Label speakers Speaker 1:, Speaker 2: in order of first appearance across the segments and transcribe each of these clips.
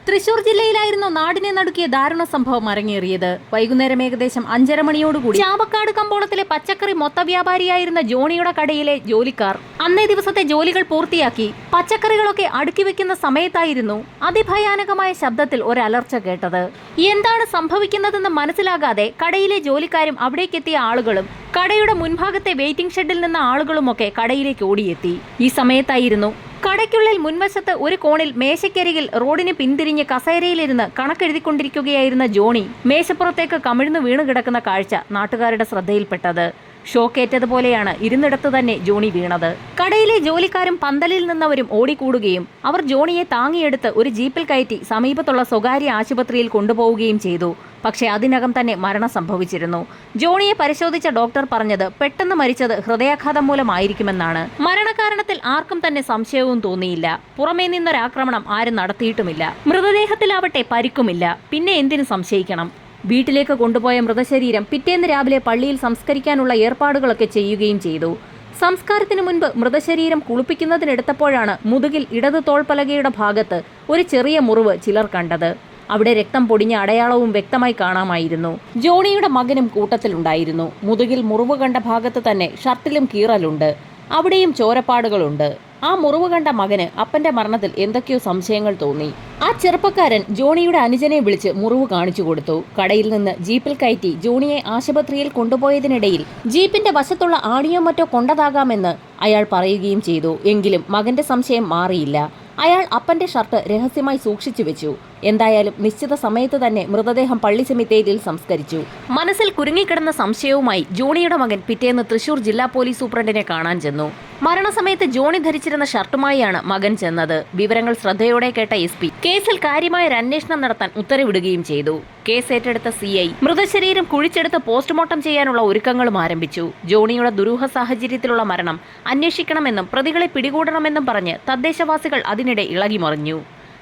Speaker 1: തൃശൂർ ജില്ലയിലായിരുന്നു നാടിനെ നടുക്കിയ ദാരുണ സംഭവം അരങ്ങേറിയത്. വൈകുന്നേരം ഏകദേശം 5:30 മണിയോടുകൂടി ചാവക്കാട് കമ്പോളത്തിലെ പച്ചക്കറി മൊത്ത വ്യാപാരിയായിരുന്ന ജോണിയുടെ കടയിലെ ജോലിക്കാർ അന്നേ ദിവസത്തെ ജോലികൾ പൂർത്തിയാക്കി പച്ചക്കറികളൊക്കെ അടുക്കി വെക്കുന്ന സമയത്തായിരുന്നു അതിഭയാനകമായ ശബ്ദത്തിൽ ഒരു അലർച്ച കേട്ടത്. എന്താണ് സംഭവിക്കുന്നതെന്ന് മനസ്സിലാകാതെ കടയിലെ ജോലിക്കാരും അവിടേക്കെത്തിയ ആളുകളും കടയുടെ മുൻഭാഗത്തെ വെയിറ്റിംഗ് ഷെഡിൽ നിന്ന ആളുകളുമൊക്കെ കടയിലേക്ക് ഓടിയെത്തി. ഈ സമയത്തായിരുന്നു കടയ്ക്കുള്ളിൽ മുൻവശത്ത് ഒരു കോണിൽ മേശയ്ക്കരികിൽ റോഡിന് പിന്തിരിഞ്ഞ് കസേരയിലിരുന്ന് കണക്കെഴുതിക്കൊണ്ടിരിക്കുകയായിരുന്ന ജോണി മേശപ്പുറത്തേക്ക് കമിഴ്ന്നു വീണു കിടക്കുന്ന കാഴ്ച നാട്ടുകാരുടെ ശ്രദ്ധയിൽപ്പെട്ടത്. ഷോക്കേറ്റതുപോലെയാണ് ഇരുന്നിടത്ത് തന്നെ ജോണി വീണത്. കടയിലെ ജോലിക്കാരും പന്തലിൽ നിന്നവരും ഓടിക്കൂടുകയും അവർ ജോണിയെ താങ്ങിയെടുത്ത് ഒരു ജീപ്പിൽ കയറ്റി സമീപത്തുള്ള സ്വകാര്യ ആശുപത്രിയിൽ കൊണ്ടുപോവുകയും ചെയ്തു. പക്ഷേ അതിനകം തന്നെ മരണം സംഭവിച്ചിരുന്നു. ജോണിയെ പരിശോധിച്ച ഡോക്ടർ പറഞ്ഞത് പെട്ടെന്ന് മരിച്ചത് ഹൃദയാഘാതം മൂലമായിരിക്കുമെന്നാണ്. മരണകാരണത്തിൽ ആർക്കും തന്നെ സംശയവും തോന്നിയില്ല. പുറമേ നിന്നൊരാക്രമണം ആരും നടത്തിയിട്ടുമില്ല. മൃതദേഹത്തിലാവട്ടെ പരിക്കുമില്ല. പിന്നെ എന്തിനു സംശയിക്കണം? വീട്ടിലേക്ക് കൊണ്ടുപോയ മൃതശരീരം പിറ്റേന്ന് രാവിലെ പള്ളിയിൽ സംസ്കരിക്കാനുള്ള ഏർപ്പാടുകളൊക്കെ ചെയ്യുകയും ചെയ്തു. സംസ്കാരത്തിനു മുൻപ് മൃതശരീരം കുളിപ്പിക്കുന്നതിനെടുത്തപ്പോഴാണ് മുതുകിൽ ഇടതു തോൾപ്പലകയുടെ ഭാഗത്ത് ഒരു ചെറിയ മുറിവ് ചിലർ കണ്ടത്. അവിടെ രക്തം പൊടിഞ്ഞ അടയാളവും വ്യക്തമായി കാണാമായിരുന്നു. ജോണിയുടെ മകനും കൂട്ടത്തിലുണ്ടായിരുന്നു. മുതുകിൽ മുറിവ് കണ്ട ഭാഗത്ത് തന്നെ ഷർട്ടിലും കീറലുണ്ട്. അവിടെയും ചോരപ്പാടുകളുണ്ട്. ആ മുറിവ് കണ്ട മകന് അപ്പന്റെ മരണത്തിൽ എന്തൊക്കെയോ സംശയങ്ങൾ തോന്നി. ആ ചെറുപ്പക്കാരൻ ജോണിയുടെ അനുജനെ വിളിച്ച് മുറിവ് കാണിച്ചു കൊടുത്തു. കടയിൽ നിന്ന് ജീപ്പിൽ കയറ്റി ജോണിയെ ആശുപത്രിയിൽ കൊണ്ടുപോയതിനിടയിൽ ജീപ്പിന്റെ വശത്തുള്ള ആണിയോ മറ്റോ കൊണ്ടതാകാമെന്ന് അയാൾ പറയുകയും ചെയ്തു. എങ്കിലും മകന്റെ സംശയം മാറിയില്ല. അയാൾ അപ്പന്റെ ഷർട്ട് രഹസ്യമായി സൂക്ഷിച്ചു വെച്ചു. എന്തായാലും നിശ്ചിത സമയത്ത് തന്നെ മൃതദേഹം പള്ളി സെമിത്തേരിയിൽ സംസ്കരിച്ചു. മനസ്സിൽ കുരുങ്ങിക്കിടന്ന സംശയവുമായി ജോണിയുടെ മകൻ പിറ്റേന്ന് തൃശൂർ ജില്ലാ പോലീസ് സൂപ്രണ്ടിനെ കാണാൻ ചെന്നു. മരണസമയത്ത് ജോണി ധരിച്ചിരുന്ന ഷർട്ടുമായാണ് മകൻ ചെന്നത്. വിവരങ്ങൾ ശ്രദ്ധയോടെ കേട്ട SP കേസിൽ കാര്യമായ ഒരു അന്വേഷണം നടത്താൻ ഉത്തരവിടുകയും ചെയ്തു. കേസ് ഏറ്റെടുത്ത CI മൃതശരീരം കുഴിച്ചെടുത്ത് പോസ്റ്റ്മോർട്ടം ചെയ്യാനുള്ള ഒരുക്കങ്ങളും ആരംഭിച്ചു. ജോണിയുടെ ദുരൂഹ സാഹചര്യത്തിലുള്ള മരണം അന്വേഷിക്കണമെന്നും പ്രതികളെ പിടികൂടണമെന്നും പറഞ്ഞ് തദ്ദേശവാസികൾ അതിനിടെ ഇളകിമറിഞ്ഞു.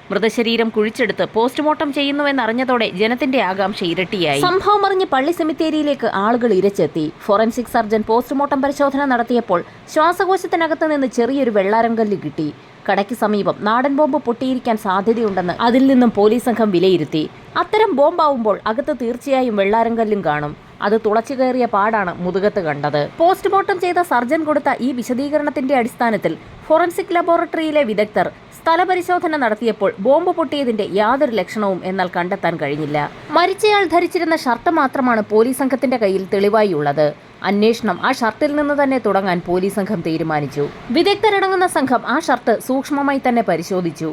Speaker 1: മൃതശരീരം കുഴിച്ചെടുത്ത് പോസ്റ്റ്മോർട്ടം ചെയ്യുന്നുവെന്നറിഞ്ഞതോടെ ജനത്തിന്റെ ആകാംക്ഷ ഇരട്ടിയായി. സംഭവം അറിഞ്ഞ് പള്ളി സെമിത്തേരിയിലേക്ക് ആളുകൾ ഇരച്ചെത്തി. ഫോറൻസിക് സർജൻ പോസ്റ്റ്മോർട്ടം പരിശോധന നടത്തിയപ്പോൾ ശ്വാസകോശത്തിനകത്ത് നിന്ന് ചെറിയൊരു വെള്ളാരംകല്ല് കിട്ടി. കടയ്ക്ക് സമീപം നാടൻ ബോംബ് പൊട്ടിയിരിക്കാൻ സാധ്യതയുണ്ടെന്ന് അതിൽ നിന്നും പോലീസ് സംഘം വിലയിരുത്തി. അത്തരം ബോംബാവുമ്പോൾ അകത്ത് തീർച്ചയായും വെള്ളാരംകല്ലും കാണും. അത് തുളച്ചു കയറിയ പാടാണ് മുതുകത്ത് കണ്ടത്. പോസ്റ്റ്മോർട്ടം ചെയ്ത സർജൻ കൊടുത്ത ഈ വിശദീകരണത്തിന്റെ അടിസ്ഥാനത്തിൽ ഫോറൻസിക് ലബോറട്ടറിയിലെ വിദഗ്ധർ സ്ഥലപരിശോധന നടത്തിയപ്പോൾ ബോംബ് പൊട്ടിയതിന്റെ യാതൊരു ലക്ഷണവും എന്നാൽ കണ്ടെത്താൻ കഴിഞ്ഞില്ല. മരിച്ചയാൾ ധരിച്ചിരുന്ന ഷർട്ട് മാത്രമാണ് പോലീസ് സംഘത്തിന്റെ കയ്യിൽ തെളിവായി ഉള്ളത്. അന്വേഷണം ആ ഷർട്ടിൽ നിന്ന് തന്നെ തുടങ്ങാൻ പോലീസ് സംഘം തീരുമാനിച്ചു. വിദഗ്ധരടങ്ങുന്ന സംഘം ആ ഷർട്ട് സൂക്ഷ്മമായി തന്നെ പരിശോധിച്ചു.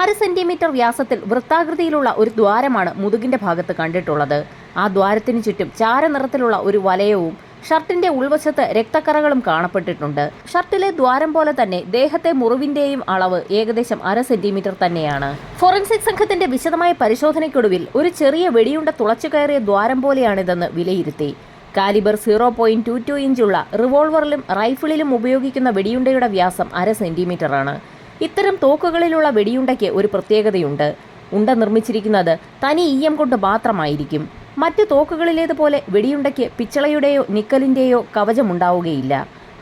Speaker 1: 1/2 സെന്റിമീറ്റർ വ്യാസത്തിൽ വൃത്താകൃതിയിലുള്ള ഒരു ദ്വാരമാണ് മുതുകിന്റെ ഭാഗത്ത് കണ്ടിട്ടുള്ളത്. ആ ദ്വാരത്തിനു ചുറ്റും ചാരനിറത്തിലുള്ള ഒരു വലയവും ഷർട്ടിന്റെ ഉൾവശത്ത് രക്തക്കറകളും കാണപ്പെട്ടിട്ടുണ്ട്. ഷർട്ടിലെ ദ്വാരം പോലെ തന്നെ ദേഹത്തെ മുറിവിന്റെയും അളവ് ഏകദേശം 1/2 സെന്റിമീറ്റർ തന്നെയാണ്. ഫോറൻസിക് സംഘത്തിന്റെ വിശദമായ പരിശോധനയ്ക്കൊടുവിൽ ഒരു ചെറിയ വെടിയുണ്ട തുളച്ചു കയറിയ ദ്വാരം പോലെയാണിതെന്ന് വിലയിരുത്തി. കാലിബർ 0.22 ഇഞ്ചുള്ള റിവോൾവറിലും റൈഫിളിലും ഉപയോഗിക്കുന്ന വെടിയുണ്ടയുടെ വ്യാസം 1/2 സെന്റിമീറ്ററാണ്. ഇത്തരം തോക്കുകളിലുള്ള വെടിയുണ്ടയ്ക്ക് ഒരു പ്രത്യേകതയുണ്ട്. ഉണ്ട നിർമ്മിച്ചിരിക്കുന്നത് തനി EM കൊണ്ട് മാത്രമായിരിക്കും. മറ്റു തോക്കുകളിലേതുപോലെ വെടിയുണ്ടയ്ക്ക് പിച്ചളയുടെയോ നിക്കലിന്റെയോ കവചമുണ്ടാവുകയില്ല.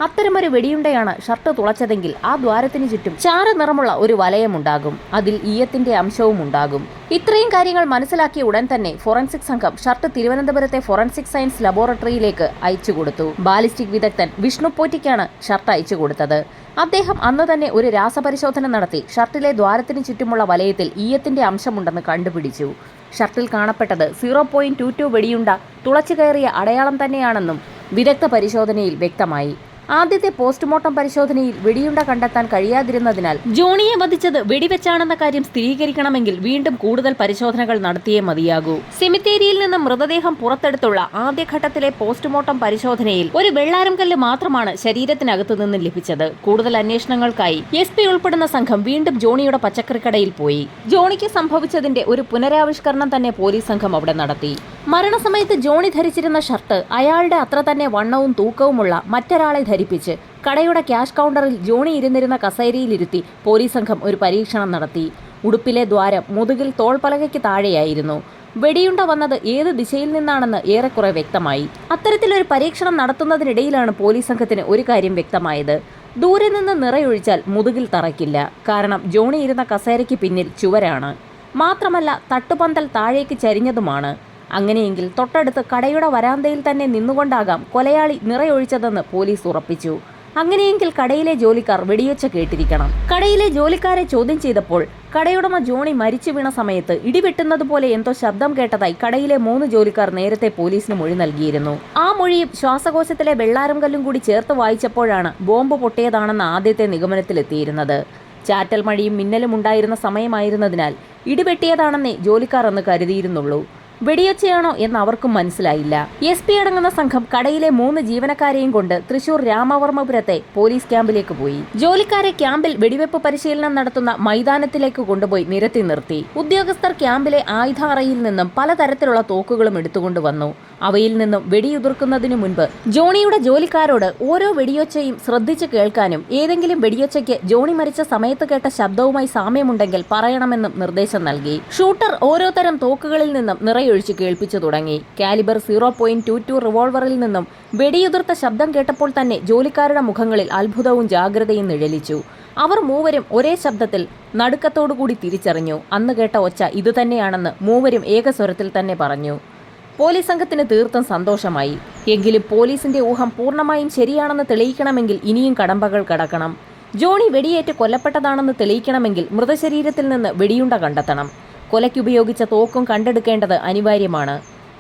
Speaker 1: അത്തരമൊരു വെടിയുണ്ടയാണ് ഷർട്ട് തുളച്ചതെങ്കിൽ ആ ദ്വാരത്തിന് ചുറ്റും ചാര നിറമുള്ള ഒരു വലയമുണ്ടാകും. അതിൽ ഈയത്തിന്റെ അംശവും ഉണ്ടാകും. ഇത്രയും കാര്യങ്ങൾ മനസ്സിലാക്കിയ ഉടൻ തന്നെ ഫോറൻസിക് സംഘം ഷർട്ട് തിരുവനന്തപുരത്തെ ഫോറൻസിക് സയൻസ് ലബോറട്ടറിയിലേക്ക് അയച്ചു കൊടുത്തു. ബാലിസ്റ്റിക് വിദഗ്ധൻ വിഷ്ണു പോറ്റിക്കാണ് ഷർട്ട് അയച്ചു കൊടുത്തത്. അദ്ദേഹം അന്ന് തന്നെ ഒരു രാസപരിശോധന നടത്തി ഷർട്ടിലെ ദ്വാരത്തിന് ചുറ്റുമുള്ള വലയത്തിൽ ഈയത്തിന്റെ അംശമുണ്ടെന്ന് കണ്ടുപിടിച്ചു. ഷർട്ടിൽ കാണപ്പെട്ടത് 0.22 വെടിയുണ്ട തുളച്ചു കയറിയ അടയാളം തന്നെയാണെന്നും വിദഗ്ധ പരിശോധനയിൽ വ്യക്തമായി. ആദ്യത്തെ പോസ്റ്റ്മോർട്ടം പരിശോധനയിൽ വെടിയുണ്ട കണ്ടെത്താൻ കഴിയാതിരുന്നതിനാൽ ജോണിയെ വധിച്ചത് വെടിവെച്ചാണെന്ന കാര്യം സ്ഥിരീകരിക്കണമെങ്കിൽ വീണ്ടും കൂടുതൽ പരിശോധനകൾ നടത്തിയേ മതിയാകൂ. സെമിത്തേരിയിൽ നിന്ന് മൃതദേഹം പുറത്തെടുത്തുള്ള ആദ്യഘട്ടത്തിലെ പോസ്റ്റ്മോർട്ടം പരിശോധനയിൽ ഒരു വെള്ളാരം കല്ല് മാത്രമാണ് ശരീരത്തിനകത്തു നിന്ന് ലഭിച്ചത്. കൂടുതൽ അന്വേഷണങ്ങൾക്കായി SP ഉൾപ്പെടുന്ന സംഘം വീണ്ടും ജോണിയുടെ പച്ചക്കറിക്കടയിൽ പോയി. ജോണിക്ക് സംഭവിച്ചതിന്റെ ഒരു പുനരാവിഷ്കരണം തന്നെ പോലീസ് സംഘം അവിടെ നടത്തി. മരണസമയത്ത് ജോണി ധരിച്ചിരുന്ന ഷർട്ട് അയാളുടെ അത്ര തന്നെ വണ്ണവും തൂക്കവുമുള്ള മറ്റൊരാളെ ധരിപ്പിച്ച് കടയുടെ ക്യാഷ് കൗണ്ടറിൽ ജോണി ഇരുന്നിരുന്ന കസേരയിലിരുത്തി പോലീസ് സംഘം ഒരു പരീക്ഷണം നടത്തി. ഉടുപ്പിലെ ദ്വാരം മുതുകിൽ തോൾപ്പലകയ്ക്ക് താഴെയായിരുന്നു. വെടിയുണ്ട വന്നത് ഏത് ദിശയിൽ നിന്നാണെന്ന് ഏറെക്കുറെ വ്യക്തമായി. അത്തരത്തിലൊരു പരീക്ഷണം നടത്തുന്നതിനിടയിലാണ് പോലീസ് സംഘത്തിന് ഒരു കാര്യം വ്യക്തമായത്. ദൂരെ നിന്ന് നിറയൊഴിച്ചാൽ മുതുകിൽ തറയ്ക്കില്ല. കാരണം ജോണി ഇരുന്ന കസേരയ്ക്ക് പിന്നിൽ ചുവരാണ്. മാത്രമല്ല തട്ടുപന്തൽ താഴേക്ക് ചരിഞ്ഞതുമാണ്. അങ്ങനെയെങ്കിൽ തൊട്ടടുത്ത് കടയുടെ വരാന്തയിൽ തന്നെ നിന്നുകൊണ്ടാകാം കൊലയാളി നിറയൊഴിച്ചതെന്ന് പോലീസ് ഉറപ്പിച്ചു. അങ്ങനെയെങ്കിൽ കടയിലെ ജോലിക്കാർ വെടിയൊച്ച കേട്ടിരിക്കണം. കടയിലെ ജോലിക്കാരെ ചോദ്യം ചെയ്തപ്പോൾ കടയുടമ ജോണി മരിച്ചു വീണ സമയത്ത് ഇടിവെട്ടുന്നതുപോലെ എന്തോ ശബ്ദം കേട്ടതായി കടയിലെ 3 ജോലിക്കാർ നേരത്തെ പോലീസിന് മൊഴി നൽകിയിരുന്നു. ആ മൊഴിയും ശ്വാസകോശത്തിലെ വെള്ളാരം കല്ലും കൂടി ചേർത്ത് വായിച്ചപ്പോഴാണ് ബോംബ് പൊട്ടിയതാണെന്ന ആദ്യത്തെ നിഗമനത്തിലെത്തിയിരുന്നത്. ചാറ്റൽ മഴയും മിന്നലും ഉണ്ടായിരുന്ന സമയമായിരുന്നതിനാൽ ഇടിവെട്ടിയതാണെന്നേ ജോലിക്കാർ അന്ന് കരുതിയിരുന്നുള്ളൂ. വെടിയൊച്ചയാണോ എന്ന് അവർക്കും മനസ്സിലായില്ല. SP അടങ്ങുന്ന സംഘം കടയിലെ 3 ജീവനക്കാരെയും കൊണ്ട് തൃശൂർ രാമവർമ്മപുരത്തെ പോലീസ് ക്യാമ്പിലേക്ക് പോയി. ജോലിക്കാരെ ക്യാമ്പിൽ വെടിവെപ്പ് പരിശീലനം നടത്തുന്ന മൈതാനത്തിലേക്ക് കൊണ്ടുപോയി നിരത്തി നിർത്തി. ഉദ്യോഗസ്ഥർ ക്യാമ്പിലെ ആയുധ അറയിൽ നിന്നും പലതരത്തിലുള്ള തോക്കുകളും എടുത്തുകൊണ്ടുവന്നു. അവയിൽ നിന്നും വെടിയുതിർക്കുന്നതിനു മുൻപ് ജോണിയുടെ ജോലിക്കാരോട് ഓരോ വെടിയൊച്ചയും ശ്രദ്ധിച്ചു കേൾക്കാനും ഏതെങ്കിലും വെടിയൊച്ചയ്ക്ക് ജോണി മരിച്ച സമയത്ത് കേട്ട ശബ്ദവുമായി സാമ്യമുണ്ടെങ്കിൽ പറയണമെന്നും നിർദ്ദേശം നൽകി. ഷൂട്ടർ ഓരോ തരം തോക്കുകളിൽ നിന്നും നിറയൊഴിച്ച് കേൾപ്പിച്ചു തുടങ്ങി. കാലിബർ 0.22 റിവോൾവറിൽ നിന്നും വെടിയുതിർത്ത ശബ്ദം കേട്ടപ്പോൾ തന്നെ ജോലിക്കാരുടെ മുഖങ്ങളിൽ അത്ഭുതവും ജാഗ്രതയും നിഴലിച്ചു. അവർ മൂവരും ഒരേ ശബ്ദത്തിൽ നടുക്കത്തോടുകൂടി തിരിച്ചറിഞ്ഞു. അന്ന് കേട്ട ഒച്ച ഇതുതന്നെയാണെന്ന് മൂവരും ഏകസ്വരത്തിൽ തന്നെ പറഞ്ഞു. പോലീസ് സംഘത്തിന് തീർത്തും സന്തോഷമായി. എങ്കിലും പോലീസിന്റെ ഊഹം പൂർണ്ണമായും ശരിയാണെന്ന് തെളിയിക്കണമെങ്കിൽ ഇനിയും കടമ്പകൾ കടക്കണം. ജോണി വെടിയേറ്റ് കൊല്ലപ്പെട്ടതാണെന്ന് തെളിയിക്കണമെങ്കിൽ മൃതശരീരത്തിൽ നിന്ന് വെടിയുണ്ട കണ്ടെത്തണം. കൊലയ്ക്കുപയോഗിച്ച തോക്കും കണ്ടെടുക്കേണ്ടത് അനിവാര്യമാണ്.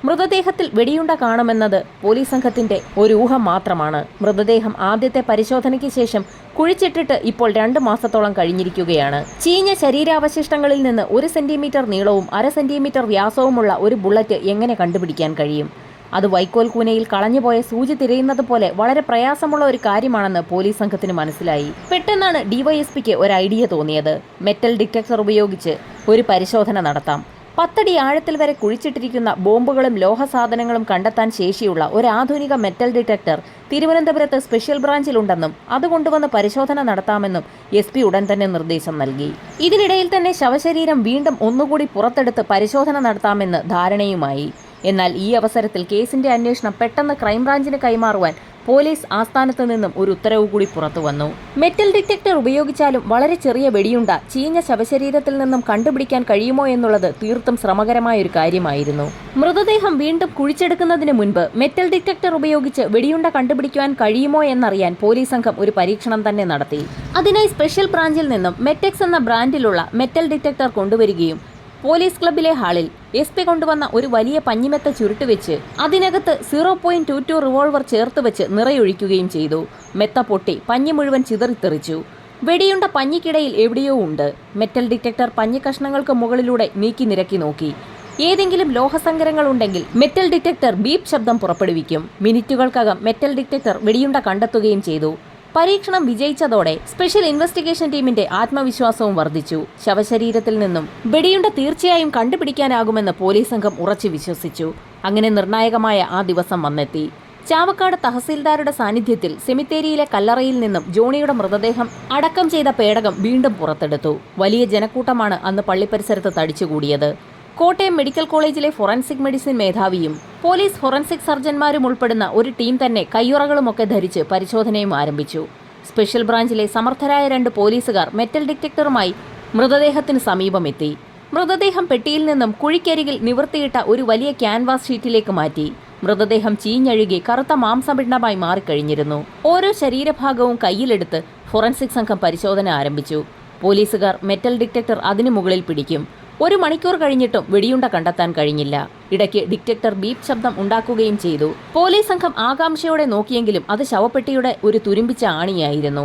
Speaker 1: മൃതദേഹത്തിൽ വെടിയുണ്ട കാണുമെന്നത് പോലീസ് സംഘത്തിന്റെ ഒരു ഊഹം മാത്രമാണ്. മൃതദേഹം ആദ്യത്തെ പരിശോധനയ്ക്ക് ശേഷം കുഴിച്ചിട്ടിട്ട് ഇപ്പോൾ 2 മാസത്തോളം കഴിഞ്ഞിരിക്കുകയാണ്. ചീഞ്ഞ ശരീരാവശിഷ്ടങ്ങളിൽ നിന്ന് 1 സെന്റിമീറ്റർ നീളവും 1/2 സെന്റിമീറ്റർ വ്യാസവുമുള്ള ഒരു ബുള്ളറ്റ് എങ്ങനെ കണ്ടുപിടിക്കാൻ കഴിയും? അത് വൈക്കോൽ കൂനയിൽ കളഞ്ഞുപോയ സൂചി തിരയുന്നത് പോലെ വളരെ പ്രയാസമുള്ള ഒരു കാര്യമാണെന്ന് പോലീസ് സംഘത്തിന് മനസ്സിലായി. പെട്ടെന്നാണ് DYSPക്ക് ഒരു ഐഡിയ തോന്നിയത്. മെറ്റൽ ഡിറ്റക്ടർ ഉപയോഗിച്ച് ഒരു പരിശോധന നടത്താം. 10 അടി ആഴത്തിൽ വരെ കുഴിച്ചിട്ടിരിക്കുന്ന ബോംബുകളും ലോഹസാധനങ്ങളും കണ്ടെത്താൻ ശേഷിയുള്ള ഒരു ആധുനിക മെറ്റൽ ഡിറ്റക്ടർ തിരുവനന്തപുരത്ത് സ്പെഷ്യൽ ബ്രാഞ്ചിലുണ്ടെന്നും അത് കൊണ്ടുവന്ന് പരിശോധന നടത്താമെന്നും SP ഉടൻ തന്നെ നിർദ്ദേശം നൽകി. ഇതിനിടയിൽ തന്നെ ശവശരീരം വീണ്ടും ഒന്നുകൂടി പുറത്തെടുത്ത് പരിശോധന നടത്താമെന്ന് ധാരണയുമായി. എന്നാൽ ഈ അവസരത്തിൽ കേസിന്റെ അന്വേഷണം പെട്ടെന്ന് ക്രൈംബ്രാഞ്ചിന് കൈമാറുവാൻ പോലീസ് ആസ്ഥാനത്ത് നിന്നും ഒരു ഉത്തരവ് കൂടി പുറത്തുവന്നു. മെറ്റൽ ഡിറ്റക്ടർ ഉപയോഗിച്ചാലും വളരെ ചെറിയ വെടിയുണ്ട ചീഞ്ഞ ശവശരീരത്തിൽ നിന്നും കണ്ടുപിടിക്കാൻ കഴിയുമോ എന്നുള്ളത് തീർത്തും ശ്രമകരമായ ഒരു കാര്യമായിരുന്നു. മൃതദേഹം വീണ്ടും കുഴിച്ചെടുക്കുന്നതിന് മുൻപ് മെറ്റൽ ഡിറ്റക്ടർ ഉപയോഗിച്ച് വെടിയുണ്ട കണ്ടുപിടിക്കുവാൻ കഴിയുമോ എന്നറിയാൻ പോലീസ് സംഘം ഒരു പരീക്ഷണം തന്നെ നടത്തി. അതിനായി സ്പെഷ്യൽ ബ്രാഞ്ചിൽ നിന്നും മെറ്റെക്സ് എന്ന ബ്രാൻഡിലുള്ള മെറ്റൽ ഡിറ്റക്ടർ കൊണ്ടുവരികയും പോലീസ് ക്ലബിലെ ഹാളിൽ SP കൊണ്ടുവന്ന ഒരു വലിയ പഞ്ഞിമെത്ത ചുരുട്ടുവെച്ച് അതിനകത്ത് 0.22 റിവോൾവർ ചേർത്ത് വെച്ച് നിറയൊഴിക്കുകയും ചെയ്തു. മെത്ത പൊട്ടി പഞ്ഞി മുഴുവൻ ചിതറിത്തെറിച്ചു. വെടിയുണ്ട പഞ്ഞിക്കിടയിൽ എവിടെയോ ഉണ്ട്. മെറ്റൽ ഡിറ്റക്ടർ പഞ്ഞി കഷ്ണങ്ങൾക്ക് മുകളിലൂടെ നീക്കി നിരക്കി നോക്കി. ഏതെങ്കിലും ലോഹസങ്കരങ്ങൾ ഉണ്ടെങ്കിൽ മെറ്റൽ ഡിറ്റക്ടർ ബീപ്പ് ശബ്ദം പുറപ്പെടുവിക്കും. മിനിറ്റുകൾക്കകം മെറ്റൽ ഡിറ്റക്ടർ വെടിയുണ്ട കണ്ടെത്തുകയും ചെയ്തു. പരീക്ഷണം വിജയിച്ചതോടെ സ്പെഷ്യൽ ഇൻവെസ്റ്റിഗേഷൻ ടീമിന്റെ ആത്മവിശ്വാസവും വർദ്ധിച്ചു. ശവശരീരത്തിൽ നിന്നും വെടിയുണ്ട തീർച്ചയായും കണ്ടുപിടിക്കാനാകുമെന്ന് പോലീസ് സംഘം ഉറച്ചു വിശ്വസിച്ചു. അങ്ങനെ നിർണായകമായ ആ ദിവസം വന്നെത്തി. ചാവക്കാട് തഹസീൽദാരുടെ സാന്നിധ്യത്തിൽ സെമിത്തേരിയിലെ കല്ലറയിൽ നിന്നും ജോണിയുടെ മൃതദേഹം അടക്കം ചെയ്ത പേടകം വീണ്ടും പുറത്തെടുത്തു. വലിയ ജനക്കൂട്ടമാണ് അന്ന് പള്ളിപ്പരിസരത്ത് തടിച്ചുകൂടിയത്. കോട്ടയം മെഡിക്കൽ കോളേജിലെ ഫോറൻസിക് മെഡിസിൻ മേധാവിയും പോലീസ് ഫോറൻസിക് സർജന്മാരും ഉൾപ്പെടുന്ന ഒരു ടീം തന്നെ കയ്യുറകളുമൊക്കെ ധരിച്ച് പരിശോധനയും ആരംഭിച്ചു. സ്പെഷ്യൽ ബ്രാഞ്ചിലെ സമർത്ഥരായ 2 പോലീസുകാർ മെറ്റൽ ഡിറ്റക്ടറുമായി മൃതദേഹത്തിന് സമീപമെത്തി. മൃതദേഹം പെട്ടിയിൽ നിന്നും കുഴിക്കരികിൽ നിവർത്തിയിട്ട ഒരു വലിയ ക്യാൻവാസ് ഷീറ്റിലേക്ക് മാറ്റി. മൃതദേഹം ചീഞ്ഞഴുകി കറുത്ത മാംസപിണ്ഡമായി മാറിക്കഴിഞ്ഞിരുന്നു. ഓരോ ശരീരഭാഗവും കയ്യിലെടുത്ത് ഫോറൻസിക് സംഘം പരിശോധന ആരംഭിച്ചു. പോലീസുകാർ മെറ്റൽ ഡിറ്റക്ടർ അതിനു മുകളിൽ പിടിക്കും. 1 മണിക്കൂർ കഴിഞ്ഞിട്ടും വെടിയുണ്ട കണ്ടെത്താൻ കഴിഞ്ഞില്ല. ഇടയ്ക്ക് ഡിറ്റക്ടർ ബീപ്പ് ശബ്ദം ഉണ്ടാക്കുകയും ചെയ്തു. പോലീസ് സംഘം ആകാംക്ഷയോടെ നോക്കിയെങ്കിലും അത് ശവപ്പെട്ടിയുടെ ഒരു തുരുമ്പിച്ച ആണിയായിരുന്നു.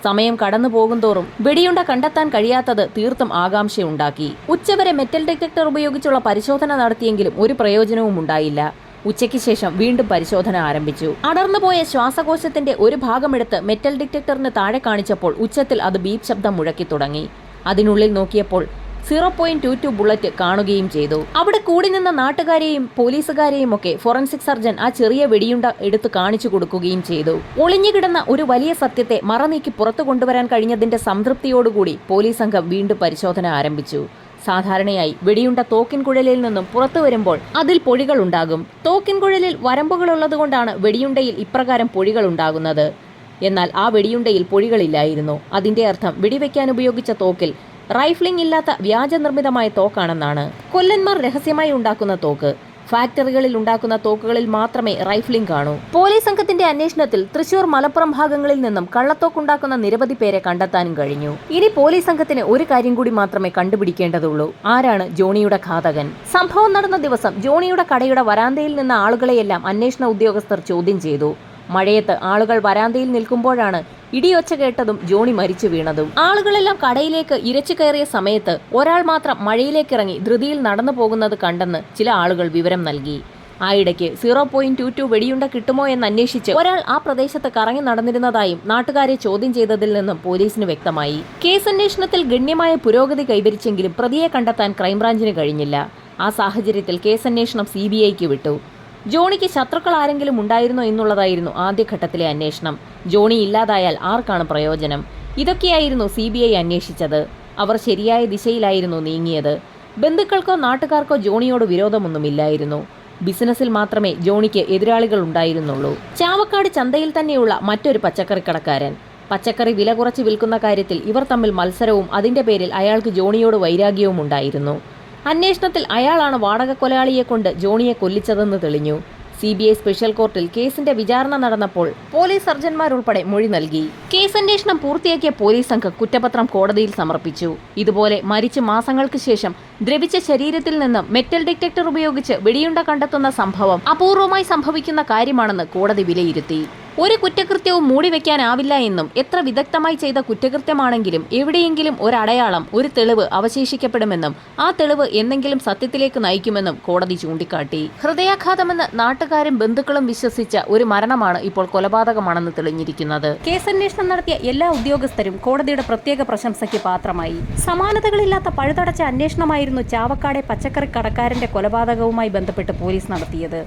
Speaker 1: സമയം കടന്നു പോകുന്തോറും വെടിയുണ്ട കണ്ടെത്താൻ കഴിയാത്തത് തീർത്തും ആകാംക്ഷയുണ്ടാക്കി. ഉച്ചവരെ മെറ്റൽ ഡിറ്റക്ടർ ഉപയോഗിച്ചുള്ള പരിശോധന നടത്തിയെങ്കിലും ഒരു പ്രയോജനവും ഉണ്ടായില്ല. ഉച്ചയ്ക്ക് ശേഷം വീണ്ടും പരിശോധന ആരംഭിച്ചു. അടർന്നുപോയ ശ്വാസകോശത്തിന്റെ ഒരു ഭാഗമെടുത്ത് മെറ്റൽ ഡിറ്റക്ടറിന് താഴെ കാണിച്ചപ്പോൾ ഉച്ചത്തിൽ അത് ബീപ്പ് ശബ്ദം മുഴക്കി തുടങ്ങി. അതിനുള്ളിൽ നോക്കിയപ്പോൾ 0.22 ബുള്ളറ്റ് കാണുകയും ചെയ്തു. അവിടെ കൂടി നിന്ന നാട്ടുകാരെയും പോലീസുകാരെയും ഒക്കെ ഫോറൻസിക് സർജൻ ആ ചെറിയ വെടിയുണ്ട എടുത്ത് കാണിച്ചു കൊടുക്കുകയും ചെയ്തു. ഒളിഞ്ഞുകിടന്ന ഒരു വലിയ സത്യത്തെ മറനീക്കി പുറത്തു കൊണ്ടുവരാൻ കഴിഞ്ഞതിന്റെ സംതൃപ്തിയോടുകൂടി പോലീസ് സംഘം വീണ്ടും പരിശോധന ആരംഭിച്ചു. സാധാരണയായി വെടിയുണ്ട തോക്കിൻകുഴലിൽ നിന്നും പുറത്തു വരുമ്പോൾ അതിൽ പൊടികൾ ഉണ്ടാകും. തോക്കിൻകുഴലിൽ വരമ്പുകളുള്ളതുകൊണ്ടാണ് വെടിയുണ്ടയിൽ ഇപ്രകാരം പൊടികൾ ഉണ്ടാകുന്നത്. എന്നാൽ ആ വെടിയുണ്ടയിൽ പൊടികളില്ലായിരുന്നു. അതിന്റെ അർത്ഥം വെടിവെക്കാൻ ഉപയോഗിച്ച തോക്കിൽ റൈഫിളിംഗ് ഇല്ലാത്ത വ്യാജനിർമ്മിതമായ തോക്കാണെന്നാണ്. കൊല്ലന്മാർ രഹസ്യമായി ഉണ്ടാക്കുന്ന തോക്ക്. ഫാക്ടറികളിൽ ഉണ്ടാക്കുന്ന തോക്കുകളിൽ മാത്രമേ റൈഫിളിംഗ് കാണൂ. പോലീസ് സംഘത്തിന്റെ അന്വേഷണത്തിൽ തൃശൂർ, മലപ്പുറം ഭാഗങ്ങളിൽ നിന്നും കള്ളത്തോക്കുണ്ടാക്കുന്ന നിരവധി പേരെ കണ്ടെത്താനും കഴിഞ്ഞു. ഇനി പോലീസ് സംഘത്തിന് ഒരു കാര്യം കൂടി മാത്രമേ കണ്ടുപിടിക്കേണ്ടതുള്ളൂ: ആരാണ് ജോണിയുടെ ഘാതകൻ? സംഭവം നടന്ന ദിവസം ജോണിയുടെ കടയുടെ വരാന്തയിൽ നിന്ന ആളുകളെയെല്ലാം അന്വേഷണ ഉദ്യോഗസ്ഥർ ചോദ്യം ചെയ്തു. മഴയത്ത് ആളുകൾ വരാന്തയിൽ നിൽക്കുമ്പോഴാണ് ഇടിയൊച്ച കേട്ടതും ജോണി മരിച്ചു വീണതും. ആളുകളെല്ലാം കടയിലേക്ക് ഇരച്ചു കയറിയ സമയത്ത് ഒരാൾ മാത്രം മഴയിലേക്കിറങ്ങി ധൃതിയിൽ നടന്നു പോകുന്നത് കണ്ടെന്ന് ചില ആളുകൾ വിവരം നൽകി. ആയിടയ്ക്ക് 0.22 വെടിയുണ്ട കിട്ടുമോ എന്ന് അന്വേഷിച്ച് ഒരാൾ ആ പ്രദേശത്ത് കറങ്ങി നടന്നിരുന്നതായും നാട്ടുകാരെ ചോദ്യം ചെയ്തതിൽ നിന്നും പോലീസിന് വ്യക്തമായി. കേസന്വേഷണത്തിൽ ഗണ്യമായ പുരോഗതി കൈവരിച്ചെങ്കിലും പ്രതിയെ കണ്ടെത്താൻ ക്രൈംബ്രാഞ്ചിന് കഴിഞ്ഞില്ല. ആ സാഹചര്യത്തിൽ കേസന്വേഷണം CBIക്ക് വിട്ടു. ജോണിക്ക് ശത്രുക്കൾ ആരെങ്കിലും ഉണ്ടായിരുന്നോ എന്നുള്ളതായിരുന്നു ആദ്യഘട്ടത്തിലെ അന്വേഷണം. ജോണി ഇല്ലാതായാൽ ആർക്കാണ് പ്രയോജനം? ഇതൊക്കെയായിരുന്നു CBI അന്വേഷിച്ചത്. അവർ ശരിയായ ദിശയിലായിരുന്നു നീങ്ങിയത്. ബന്ധുക്കൾക്കോ നാട്ടുകാർക്കോ ജോണിയോട് വിരോധമൊന്നുമില്ലായിരുന്നു. ബിസിനസ്സിൽ മാത്രമേ ജോണിക്ക് എതിരാളികൾ ഉണ്ടായിരുന്നുള്ളൂ. ചാവക്കാട് ചന്തയിൽ തന്നെയുള്ള മറ്റൊരു പച്ചക്കറി കടക്കാരൻ. പച്ചക്കറി വില കുറച്ച് വിൽക്കുന്ന കാര്യത്തിൽ ഇവർ തമ്മിൽ മത്സരവും അതിന്റെ പേരിൽ അയാൾക്ക് ജോണിയോട് വൈരാഗ്യവും ഉണ്ടായിരുന്നു. അന്വേഷണത്തിൽ അയാളാണ് വാടക കൊലയാളിയെ കൊണ്ട് ജോണിയെ കൊല്ലിച്ചതെന്ന് തെളിഞ്ഞു. CBI സ്പെഷ്യൽ കോർട്ടിൽ കേസിന്റെ വിചാരണ നടന്നപ്പോൾ പോലീസ് സർജന്മാരുൾപ്പെടെ മൊഴി നൽകി. കേസന്വേഷണം പൂർത്തിയാക്കിയ പോലീസ് സംഘം കുറ്റപത്രം കോടതിയിൽ സമർപ്പിച്ചു. ഇതുപോലെ മരിച്ച് മാസങ്ങൾക്ക് ശേഷം ദ്രവിച്ച ശരീരത്തിൽ നിന്ന് മെറ്റൽ ഡിറ്റക്ടർ ഉപയോഗിച്ച് വെടിയുണ്ട കണ്ടെത്തുന്ന സംഭവം അപൂർവമായി സംഭവിക്കുന്ന കാര്യമാണെന്ന് കോടതി വിലയിരുത്തി. ഒരു കുറ്റകൃത്യവും മൂടിവെക്കാനാവില്ല എന്നും എത്ര വിദഗ്ധമായി ചെയ്ത കുറ്റകൃത്യമാണെങ്കിലും എവിടെയെങ്കിലും ഒരടയാളം, ഒരു തെളിവ് അവശേഷിക്കപ്പെടുമെന്നും ആ തെളിവ് എന്തെങ്കിലും സത്യത്തിലേക്ക് നയിക്കുമെന്നും കോടതി ചൂണ്ടിക്കാട്ടി. ഹൃദയാഘാതമെന്ന് നാട്ടുകാരും ബന്ധുക്കളും വിശ്വസിച്ച ഒരു മരണമാണ് ഇപ്പോൾ കൊലപാതകമാണെന്ന് തെളിഞ്ഞിരിക്കുന്നത്. കേസന്വേഷണം നടത്തിയ എല്ലാ ഉദ്യോഗസ്ഥരും കോടതിയുടെ പ്രത്യേക പ്രശംസയ്ക്ക് പാത്രമായി. സമാനതകളില്ലാത്ത പഴുതടച്ച അന്വേഷണമായിരുന്നു ചാവക്കാടെ പച്ചക്കറി കടക്കാരന്റെ കൊലപാതകവുമായി ബന്ധപ്പെട്ട് പോലീസ് നടത്തിയത്.